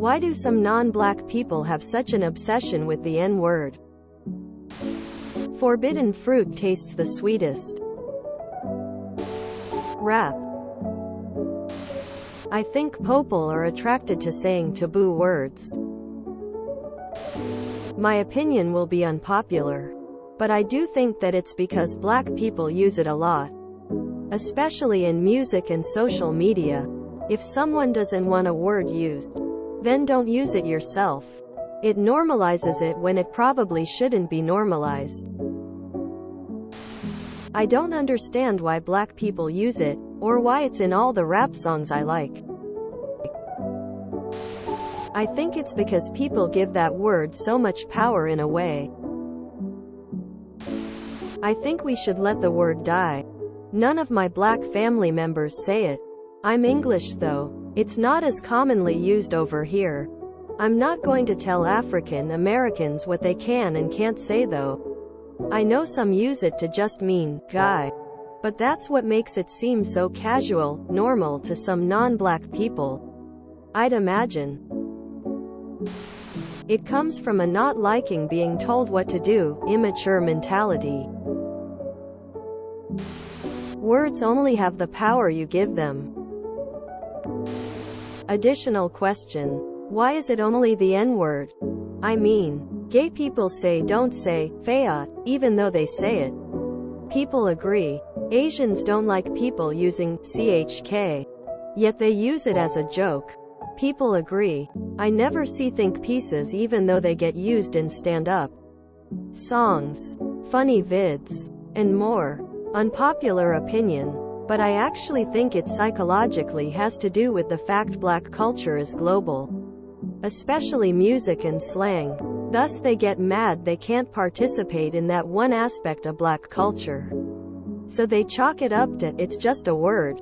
Why do some non-black people have such an obsession with the N-word? Forbidden fruit tastes the sweetest. Rap. I think people are attracted to saying taboo words. My opinion will be unpopular, but I do think that it's because black people use it a lot, especially in music and social media. If someone doesn't want a word used, then don't use it yourself. It normalizes it when it probably shouldn't be normalized. I don't understand why black people use it, or why it's in all the rap songs I like. I think it's because people give that word so much power in a way. I think we should let the word die. None of my black family members say it. I'm English though. It's not as commonly used over here. I'm not going to tell African Americans what they can and can't say though. I know some use it to just mean guy, but that's what makes it seem so casual, normal to some non-black people. I'd imagine it comes from a not liking being told what to do, immature mentality. Words only have the power you give them. Additional question. Why is it only the N-word? I mean, gay people say don't say fayat, even though they say it. People agree. Asians don't like people using chk, yet they use it as a joke. People agree. I never see think pieces even though they get used in stand-up songs, funny vids, and more. Unpopular opinion, but I actually think it psychologically has to do with the fact black culture is global, especially music and slang. Thus they get mad they can't participate in that one aspect of black culture. So they chalk it up to, it's just a word.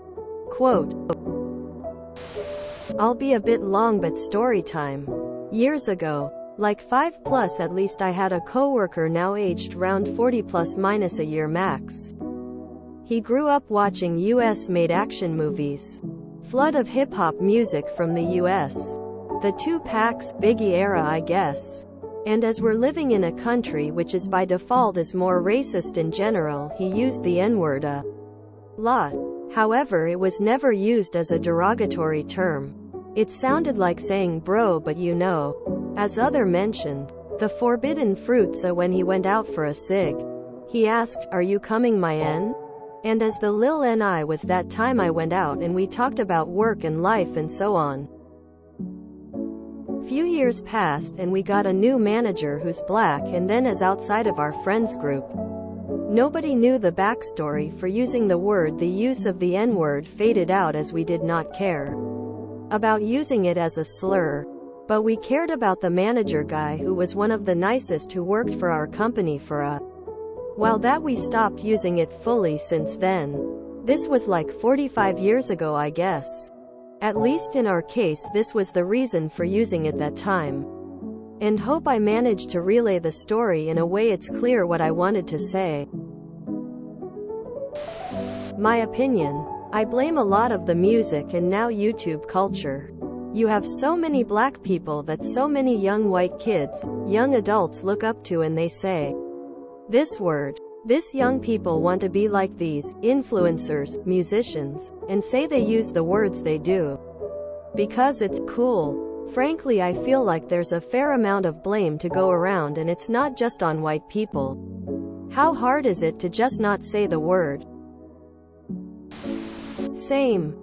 Quote. I'll be a bit long but story time. Years ago, like 5+ at least, I had a coworker now aged round 40 plus minus a year max. He grew up watching US-made action movies. Flood of hip-hop music from the US. The Tupac, Biggie era I guess. And as we're living in a country which is by default is more racist in general, he used the N-word a lot. However, it was never used as a derogatory term. It sounded like saying bro, but you know. As other mentioned, the forbidden fruit, so when he went out for a cig, he asked, "Are you coming my N?" And as the lil N was that time I went out and we talked about work and life and so on. Few years passed and we got a new manager who's black, and then as outside of our friends group, nobody knew the backstory for using the word. The use of the N-word faded out as we did not care about using it as a slur. But we cared about the manager guy who was one of the nicest who worked for our company for a while that we stopped using it fully since then. This was like 45 years ago I guess. At least in our case this was the reason for using it that time. And hope I managed to relay the story in a way it's clear what I wanted to say. My opinion. I blame a lot of the music and now YouTube culture. You have so many black people that so many young white kids, young adults look up to, and they say this word. This young people want to be like these influencers, musicians, and say they use the words they do because it's cool. Frankly, I feel like there's a fair amount of blame to go around, and it's not just on white people. How hard is it to just not say the word? Same.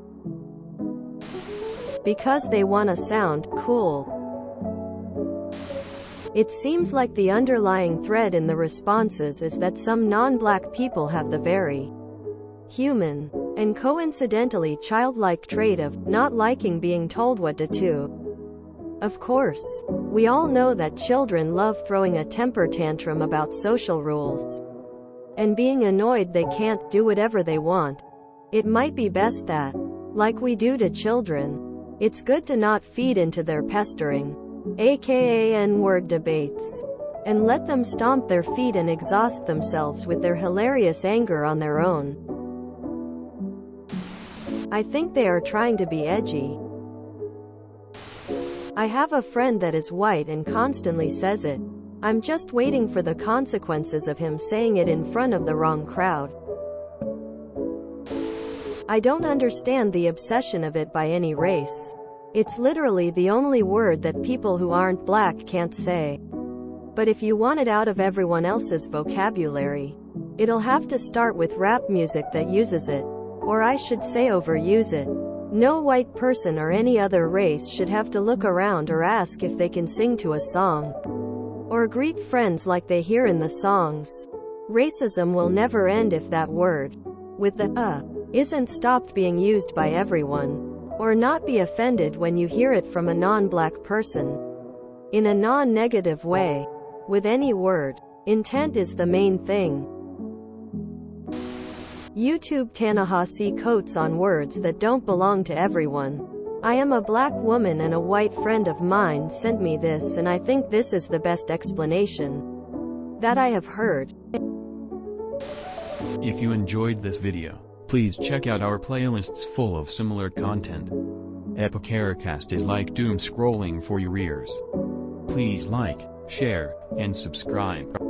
Because they want to sound cool. It seems like the underlying thread in the responses is that some non-black people have the very human, and coincidentally childlike trait of not liking being told what to do. Of course, we all know that children love throwing a temper tantrum about social rules and being annoyed they can't do whatever they want. It might be best that, like we do to children, it's good to not feed into their pestering, aka N-word debates, and let them stomp their feet and exhaust themselves with their hilarious anger on their own. I think they are trying to be edgy. I have a friend that is white and constantly says it. I'm just waiting for the consequences of him saying it in front of the wrong crowd. I don't understand the obsession of it by any race. It's literally the only word that people who aren't black can't say. But if you want it out of everyone else's vocabulary, it'll have to start with rap music that uses it. Or I should say overuse it. No white person or any other race should have to look around or ask if they can sing to a song. Or greet friends like they hear in the songs. Racism will never end if that word, with the isn't stopped being used by everyone. Or not be offended when you hear it from a non-black person. In a non-negative way. With any word. Intent is the main thing. YouTube Ta-Nehisi quotes on words that don't belong to everyone. I am a black woman and a white friend of mine sent me this, and I think this is the best explanation that I have heard. If you enjoyed this video, please check out our playlists full of similar content. TooAfraidToAsk is like doom scrolling for your ears. Please like, share, and subscribe.